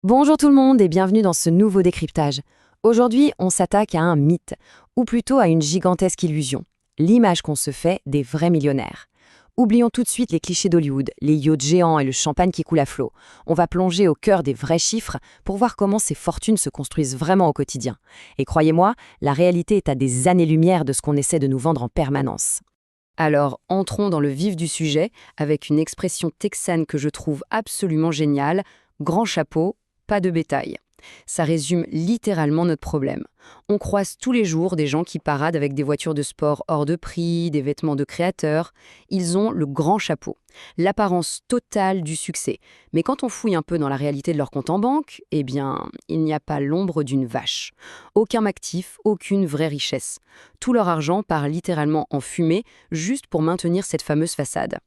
Bonjour tout le monde et bienvenue dans ce nouveau décryptage. Aujourd'hui, on s'attaque à un mythe, ou plutôt à une gigantesque illusion, l'image qu'on se fait des vrais millionnaires. Oublions tout de suite les clichés d'Hollywood, les yachts géants et le champagne qui coule à flot. On va plonger au cœur des vrais chiffres pour voir comment ces fortunes se construisent vraiment au quotidien. Et croyez-moi, la réalité est à des années-lumière de ce qu'on essaie de nous vendre en permanence. Alors, entrons dans le vif du sujet avec une expression texane que je trouve absolument géniale, grand chapeau, pas de bétail. Ça résume littéralement notre problème. On croise tous les jours des gens qui paradent avec des voitures de sport hors de prix, des vêtements de créateurs. Ils ont le grand chapeau, l'apparence totale du succès. Mais quand on fouille un peu dans la réalité de leur compte en banque, eh bien, il n'y a pas l'ombre d'une vache. Aucun actif, aucune vraie richesse. Tout leur argent part littéralement en fumée, juste pour maintenir cette fameuse façade.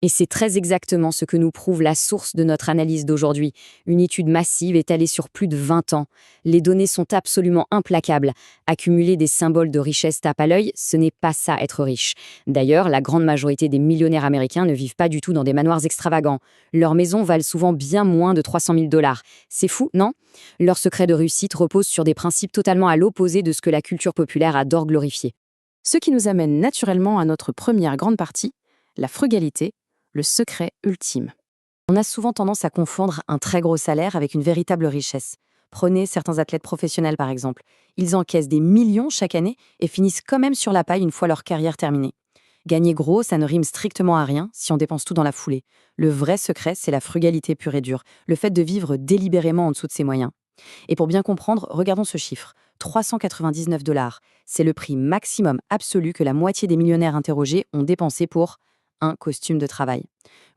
Et c'est très exactement ce que nous prouve la source de notre analyse d'aujourd'hui, une étude massive étalée sur plus de 20 ans. Les données sont absolument implacables. Accumuler des symboles de richesse tape à l'œil, ce n'est pas ça être riche. D'ailleurs, la grande majorité des millionnaires américains ne vivent pas du tout dans des manoirs extravagants. Leurs maisons valent souvent bien moins de 300 000 $. C'est fou, non? Leur secret de réussite repose sur des principes totalement à l'opposé de ce que la culture populaire adore glorifier. Ce qui nous amène naturellement à notre première grande partie, la frugalité, le secret ultime. On a souvent tendance à confondre un très gros salaire avec une véritable richesse. Prenez certains athlètes professionnels par exemple. Ils encaissent des millions chaque année et finissent quand même sur la paille une fois leur carrière terminée. Gagner gros, ça ne rime strictement à rien si on dépense tout dans la foulée. Le vrai secret, c'est la frugalité pure et dure, le fait de vivre délibérément en dessous de ses moyens. Et pour bien comprendre, regardons ce chiffre. 399 $. C'est le prix maximum absolu que la moitié des millionnaires interrogés ont dépensé pour un costume de travail.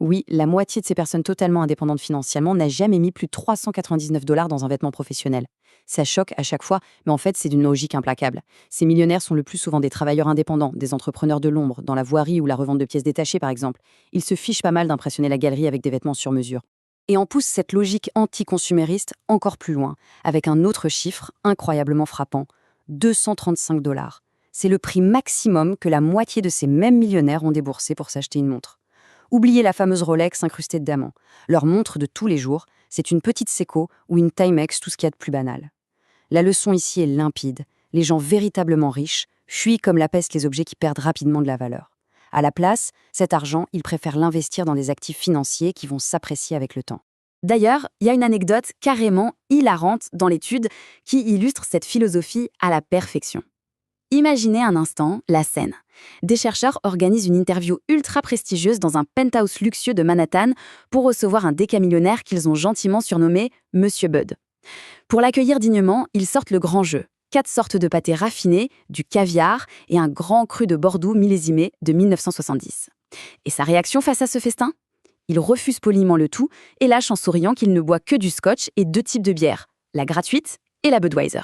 Oui, la moitié de ces personnes totalement indépendantes financièrement n'a jamais mis plus de 399 $ dans un vêtement professionnel. Ça choque à chaque fois, mais en fait, c'est d'une logique implacable. Ces millionnaires sont le plus souvent des travailleurs indépendants, des entrepreneurs de l'ombre, dans la voirie ou la revente de pièces détachées par exemple. Ils se fichent pas mal d'impressionner la galerie avec des vêtements sur mesure. Et on pousse cette logique anti-consumériste encore plus loin, avec un autre chiffre incroyablement frappant, 235 $. C'est le prix maximum que la moitié de ces mêmes millionnaires ont déboursé pour s'acheter une montre. Oubliez la fameuse Rolex incrustée de diamants. Leur montre de tous les jours, c'est une petite Seiko ou une Timex, tout ce qu'il y a de plus banal. La leçon ici est limpide. Les gens véritablement riches fuient comme la peste les objets qui perdent rapidement de la valeur. À la place, cet argent, ils préfèrent l'investir dans des actifs financiers qui vont s'apprécier avec le temps. D'ailleurs, il y a une anecdote carrément hilarante dans l'étude qui illustre cette philosophie à la perfection. Imaginez un instant la scène. Des chercheurs organisent une interview ultra prestigieuse dans un penthouse luxueux de Manhattan pour recevoir un décamillionnaire qu'ils ont gentiment surnommé Monsieur Bud. Pour l'accueillir dignement, ils sortent le grand jeu. 4 sortes de pâtés raffinés, du caviar et un grand cru de Bordeaux millésimé de 1970. Et sa réaction face à ce festin? Il refuse poliment le tout et lâche en souriant qu'il ne boit que du scotch et 2 types de bières, la gratuite et la Budweiser.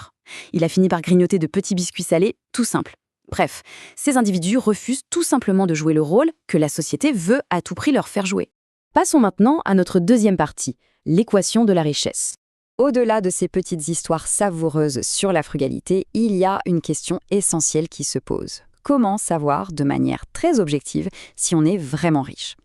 Il a fini par grignoter de petits biscuits salés, tout simples. Bref, ces individus refusent tout simplement de jouer le rôle que la société veut à tout prix leur faire jouer. Passons maintenant à notre deuxième partie, l'équation de la richesse. Au-delà de ces petites histoires savoureuses sur la frugalité, il y a une question essentielle qui se pose. Comment savoir de manière très objective si on est vraiment riche?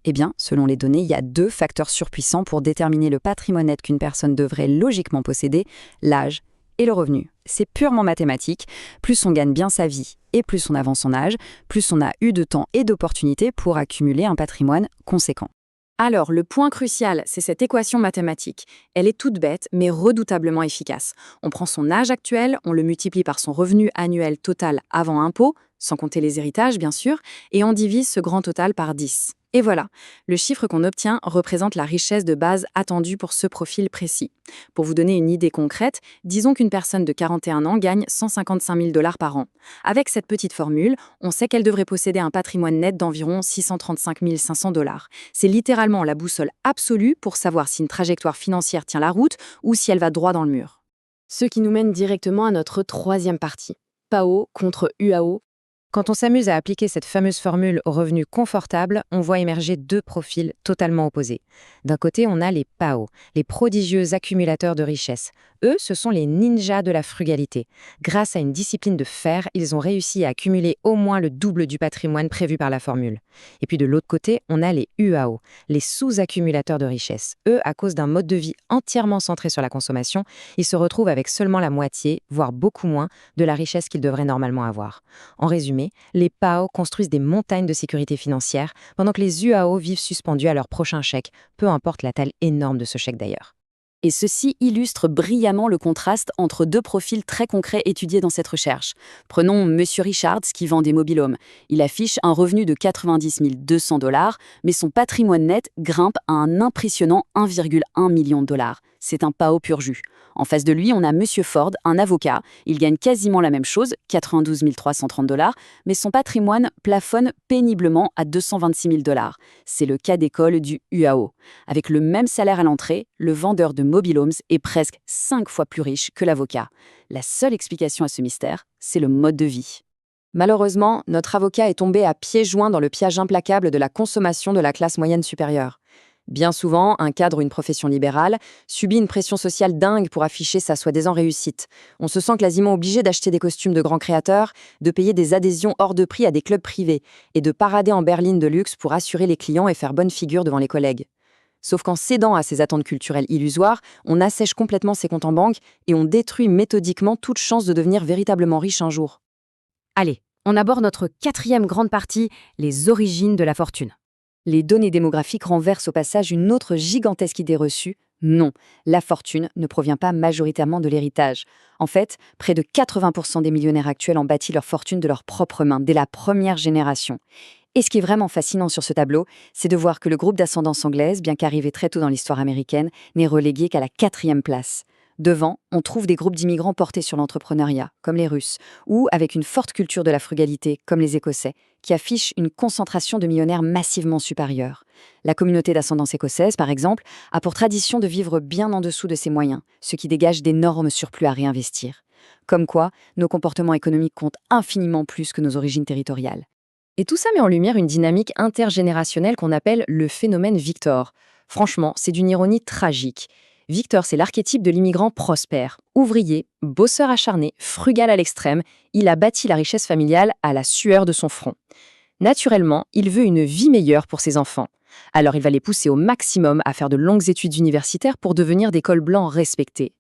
Eh bien, selon les données, il y a 2 facteurs surpuissants pour déterminer le patrimoine net qu'une personne devrait logiquement posséder, l'âge et le revenu. C'est purement mathématique. Plus on gagne bien sa vie et plus on avance son âge, plus on a eu de temps et d'opportunités pour accumuler un patrimoine conséquent. Alors, le point crucial, c'est cette équation mathématique. Elle est toute bête, mais redoutablement efficace. On prend son âge actuel, on le multiplie par son revenu annuel total avant impôt, sans compter les héritages bien sûr, et on divise ce grand total par 10. Et voilà, le chiffre qu'on obtient représente la richesse de base attendue pour ce profil précis. Pour vous donner une idée concrète, disons qu'une personne de 41 ans gagne 155 000 $ par an. Avec cette petite formule, on sait qu'elle devrait posséder un patrimoine net d'environ 635 500 $. C'est littéralement la boussole absolue pour savoir si une trajectoire financière tient la route ou si elle va droit dans le mur. Ce qui nous mène directement à notre troisième partie. PAO contre UAO. Quand on s'amuse à appliquer cette fameuse formule au revenu confortable, on voit émerger deux profils totalement opposés. D'un côté, on a les PAO, les prodigieux accumulateurs de richesses. Eux, ce sont les ninjas de la frugalité. Grâce à une discipline de fer, ils ont réussi à accumuler au moins le double du patrimoine prévu par la formule. Et puis de l'autre côté, on a les UAO, les sous-accumulateurs de richesses. Eux, à cause d'un mode de vie entièrement centré sur la consommation, ils se retrouvent avec seulement la moitié, voire beaucoup moins, de la richesse qu'ils devraient normalement avoir. En résumé, les PAO construisent des montagnes de sécurité financière, pendant que les UAO vivent suspendus à leur prochain chèque, peu importe la taille énorme de ce chèque d'ailleurs. Et ceci illustre brillamment le contraste entre deux profils très concrets étudiés dans cette recherche. Prenons Monsieur Richards qui vend des mobil-homes. Il affiche un revenu de 90 200 $, mais son patrimoine net grimpe à un impressionnant 1,1 million de dollars. C'est un PAO pur jus. En face de lui, on a Monsieur Ford, un avocat. Il gagne quasiment la même chose, 92 330 $, mais son patrimoine plafonne péniblement à 226 000 $. C'est le cas d'école du UAO. Avec le même salaire à l'entrée, le vendeur de mobil-homes est presque 5 fois plus riche que l'avocat. La seule explication à ce mystère, c'est le mode de vie. Malheureusement, notre avocat est tombé à pieds joints dans le piège implacable de la consommation de la classe moyenne supérieure. Bien souvent, un cadre ou une profession libérale subit une pression sociale dingue pour afficher sa soi-disant réussite. On se sent quasiment obligé d'acheter des costumes de grands créateurs, de payer des adhésions hors de prix à des clubs privés et de parader en berline de luxe pour assurer les clients et faire bonne figure devant les collègues. Sauf qu'en cédant à ces attentes culturelles illusoires, on assèche complètement ses comptes en banque et on détruit méthodiquement toute chance de devenir véritablement riche un jour. Allez, on aborde notre quatrième grande partie, les origines de la fortune. Les données démographiques renversent au passage une autre gigantesque idée reçue. Non, la fortune ne provient pas majoritairement de l'héritage. En fait, près de 80% des millionnaires actuels ont bâti leur fortune de leurs propres mains dès la première génération. Et ce qui est vraiment fascinant sur ce tableau, c'est de voir que le groupe d'ascendance anglaise, bien qu'arrivé très tôt dans l'histoire américaine, n'est relégué qu'à la 4e place. Devant, on trouve des groupes d'immigrants portés sur l'entrepreneuriat, comme les Russes, ou avec une forte culture de la frugalité, comme les Écossais, qui affichent une concentration de millionnaires massivement supérieure. La communauté d'ascendance écossaise, par exemple, a pour tradition de vivre bien en dessous de ses moyens, ce qui dégage d'énormes surplus à réinvestir. Comme quoi, nos comportements économiques comptent infiniment plus que nos origines territoriales. Et tout ça met en lumière une dynamique intergénérationnelle qu'on appelle le phénomène Victor. Franchement, c'est d'une ironie tragique. Victor, c'est l'archétype de l'immigrant prospère, ouvrier, bosseur acharné, frugal à l'extrême. Il a bâti la richesse familiale à la sueur de son front. Naturellement, il veut une vie meilleure pour ses enfants. Alors il va les pousser au maximum à faire de longues études universitaires pour devenir des cols blancs respectés.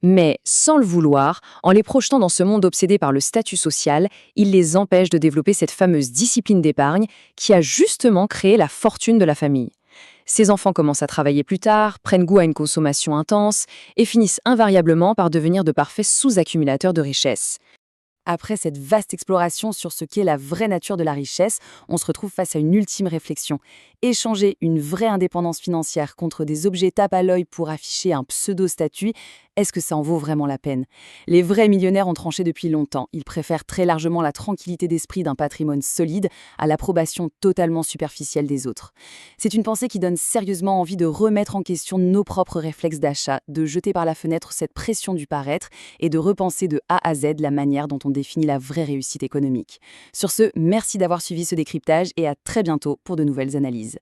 Mais, sans le vouloir, en les projetant dans ce monde obsédé par le statut social, il les empêche de développer cette fameuse discipline d'épargne qui a justement créé la fortune de la famille. Ces enfants commencent à travailler plus tard, prennent goût à une consommation intense et finissent invariablement par devenir de parfaits sous-accumulateurs de richesses. Après cette vaste exploration sur ce qu'est la vraie nature de la richesse, on se retrouve face à une ultime réflexion. Échanger une vraie indépendance financière contre des objets tape à l'œil pour afficher un pseudo-statut, est-ce que ça en vaut vraiment la peine? Les vrais millionnaires ont tranché depuis longtemps. Ils préfèrent très largement la tranquillité d'esprit d'un patrimoine solide à l'approbation totalement superficielle des autres. C'est une pensée qui donne sérieusement envie de remettre en question nos propres réflexes d'achat, de jeter par la fenêtre cette pression du paraître et de repenser de A à Z la manière dont on définit la vraie réussite économique. Sur ce, merci d'avoir suivi ce décryptage et à très bientôt pour de nouvelles analyses.